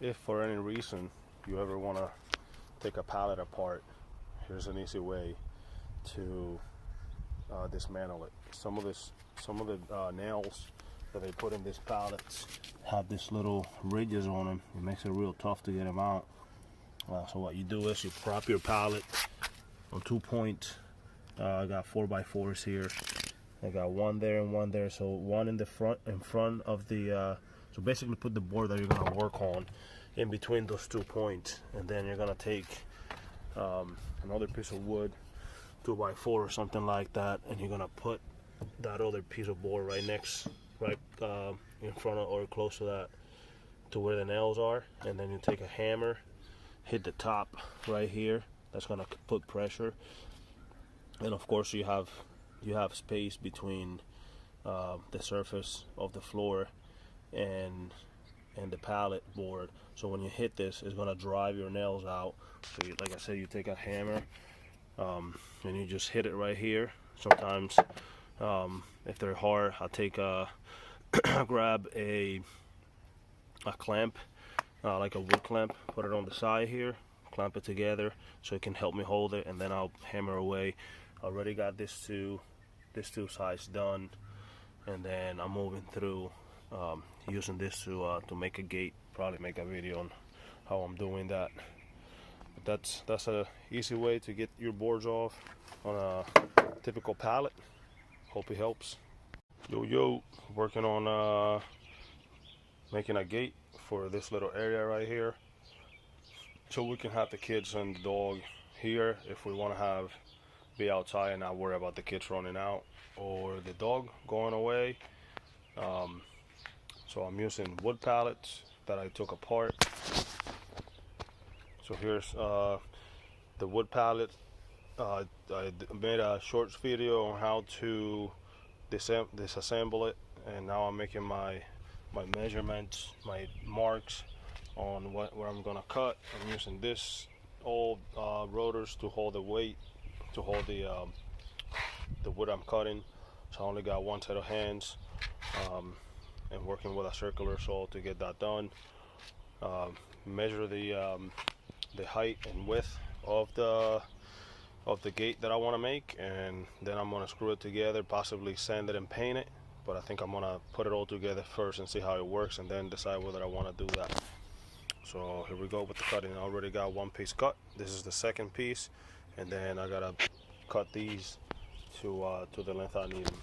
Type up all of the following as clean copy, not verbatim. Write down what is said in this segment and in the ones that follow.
if for any reason you ever want to take a pallet apart, here's an easy way to dismantle it. Some of the nails that they put in these pallets have these little ridges on them. It makes it real tough to get them out. So what you do is you prop your pallet on 2 points. I got 4x4s here. I got one there and one there. So one in front of the. So basically, put the board that you're gonna work on in between those 2 points, and then you're gonna take another piece of wood, 2x4 or something like that, and you're gonna put that other piece of board right in front of or close to that, to where the nails are, and then you take a hammer, hit the top right here. That's gonna put pressure, and of course you have space between the surface of the floor and the pallet board. So when you hit this, it's gonna drive your nails out. So like I said, you take a hammer and you just hit it right here. Sometimes if they're hard, I'll take grab a clamp, like a wood clamp, put it on the side here, clamp it together so it can help me hold it, and then I'll hammer away. I already got this two sides done, and then I'm moving through using this to make a gate. Probably make a video on how I'm doing that. But that's a easy way to get your boards off on a typical pallet. Hope it helps. Yo, working on making a gate for this little area right here, so we can have the kids and the dog here if we want to be outside and not worry about the kids running out or the dog going away. So I'm using wood pallets that I took apart. So here's the wood pallet. I made a short video on how to disassemble it, and now I'm making my measurements, my marks on where I'm gonna cut. I'm using this old rotors to hold the weight, to hold the wood I'm cutting. So I only got one set of hands, and working with a circular saw to get that done. Measure the height and width of the gate that I want to make, and then I'm gonna screw it together, possibly sand it and paint it. But I think I'm gonna put it all together first and see how it works, and then decide whether I want to do that. So here we go with the cutting. I already got one piece cut. This is the second piece, and then I gotta cut these to the length I need them.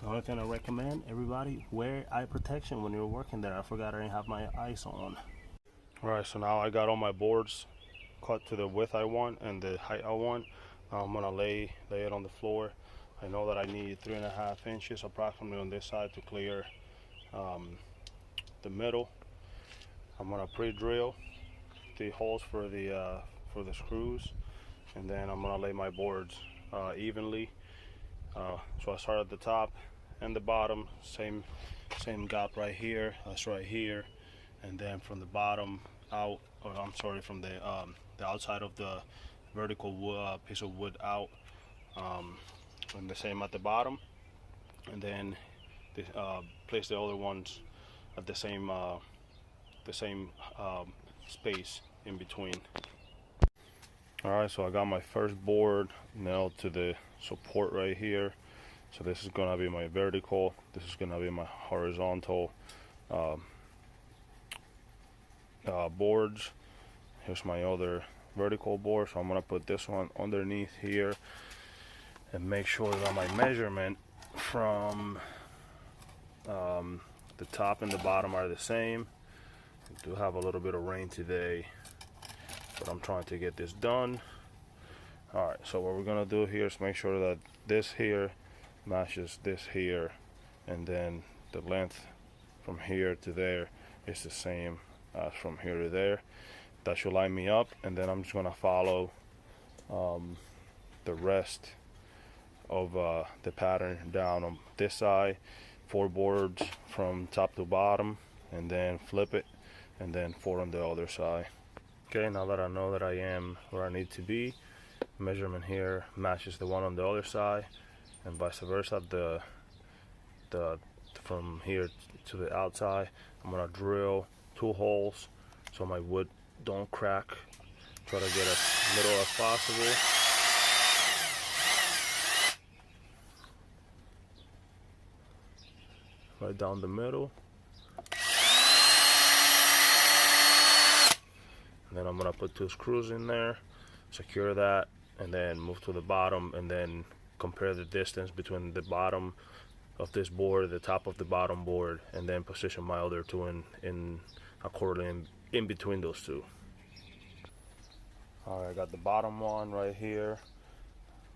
only thing I recommend, everybody wear eye protection when you're working there. I forgot I didn't have my eyes on. Alright, so now I got all my boards cut to the width I want and the height I want. Now I'm gonna lay it on the floor. I know that I need 3.5 inches approximately on this side to clear the middle. I'm gonna pre-drill the holes for the screws, and then I'm gonna lay my boards evenly. So I start at the top and the bottom, same gap right here. That's right here, and then from the bottom out, or I'm sorry, from the outside of the vertical piece of wood out, and the same at the bottom, and then place the other ones at the same space in between. Alright, so I got my first board nailed to the support right here. So this is gonna be my vertical, this is gonna be my horizontal boards. Here's my other vertical board, so I'm gonna put this one underneath here and make sure that my measurement from the top and the bottom are the same. We do have a little bit of rain today, but I'm trying to get this done. Alright, so what we're gonna do here is make sure that this here matches this here, and then the length from here to there is the same as from here to there. That should line me up, and then I'm just gonna follow the rest of the pattern down on this side, 4 boards from top to bottom, and then flip it, and then 4 on the other side. Okay, now that I know that I am where I need to be, measurement here matches the one on the other side, and vice versa. The from here to the outside, I'm gonna drill 2 holes so my wood don't crack. Try to get as little as possible. Right down the middle. And then I'm gonna put 2 screws in there, secure that, and then move to the bottom, and then compare the distance between the bottom of this board, the top of the bottom board, and then position my other 2 in accordingly in between those 2. Alright, I got the bottom one right here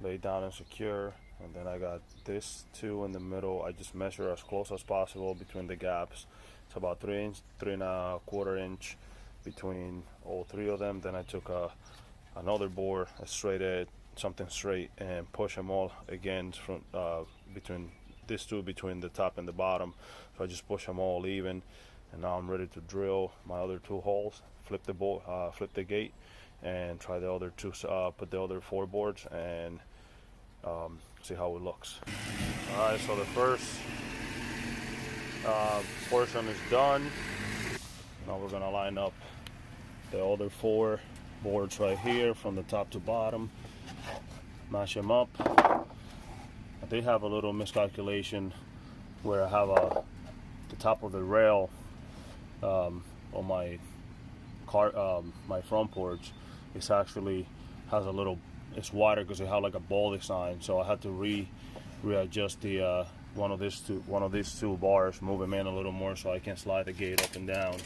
laid down and secure, and then I got this 2 in the middle. I just measure as close as possible between the gaps. It's about 3.25 inch between all 3 of them. Then I took another board, a straight edge, something straight, and push them all again from between these 2, between the top and the bottom. So I just push them all even, and now I'm ready to drill my other 2 holes, flip the gate, and try the other 2, put the other 4 boards, and see how it looks. Alright, so the first portion is done. Now we're gonna line up the other 4 boards right here from the top to bottom, match them up. I did have a little miscalculation where I have the top of the rail on my my front porch. It's actually has a little, it's wider because it had like a ball design, so I had to readjust the one of these two bars, move them in a little more so I can slide the gate up and down.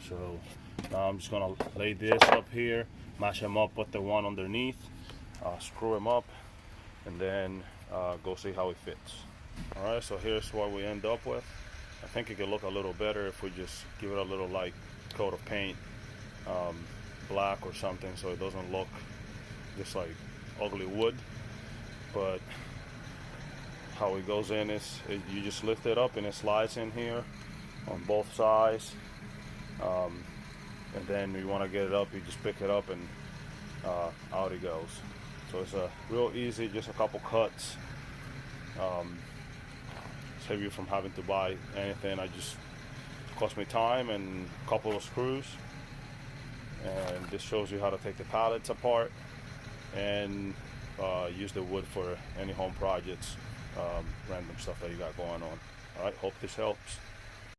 So now I'm just gonna lay this up here, match them up with the one underneath, screw them up, and then go see how it fits. Alright, so here's what we end up with. I think it could look a little better if we just give it a little light coat of paint, black or something, so it doesn't look just like ugly wood. But how it goes in is you just lift it up and it slides in here on both sides, and then you want to get it up, you just pick it up and out it goes. So it's a real easy, just a couple cuts. Save you from having to buy anything. It cost me time and a couple of screws, and this shows you how to take the pallets apart and use the wood for any home projects, random stuff that you got going on. Alright, hope this helps.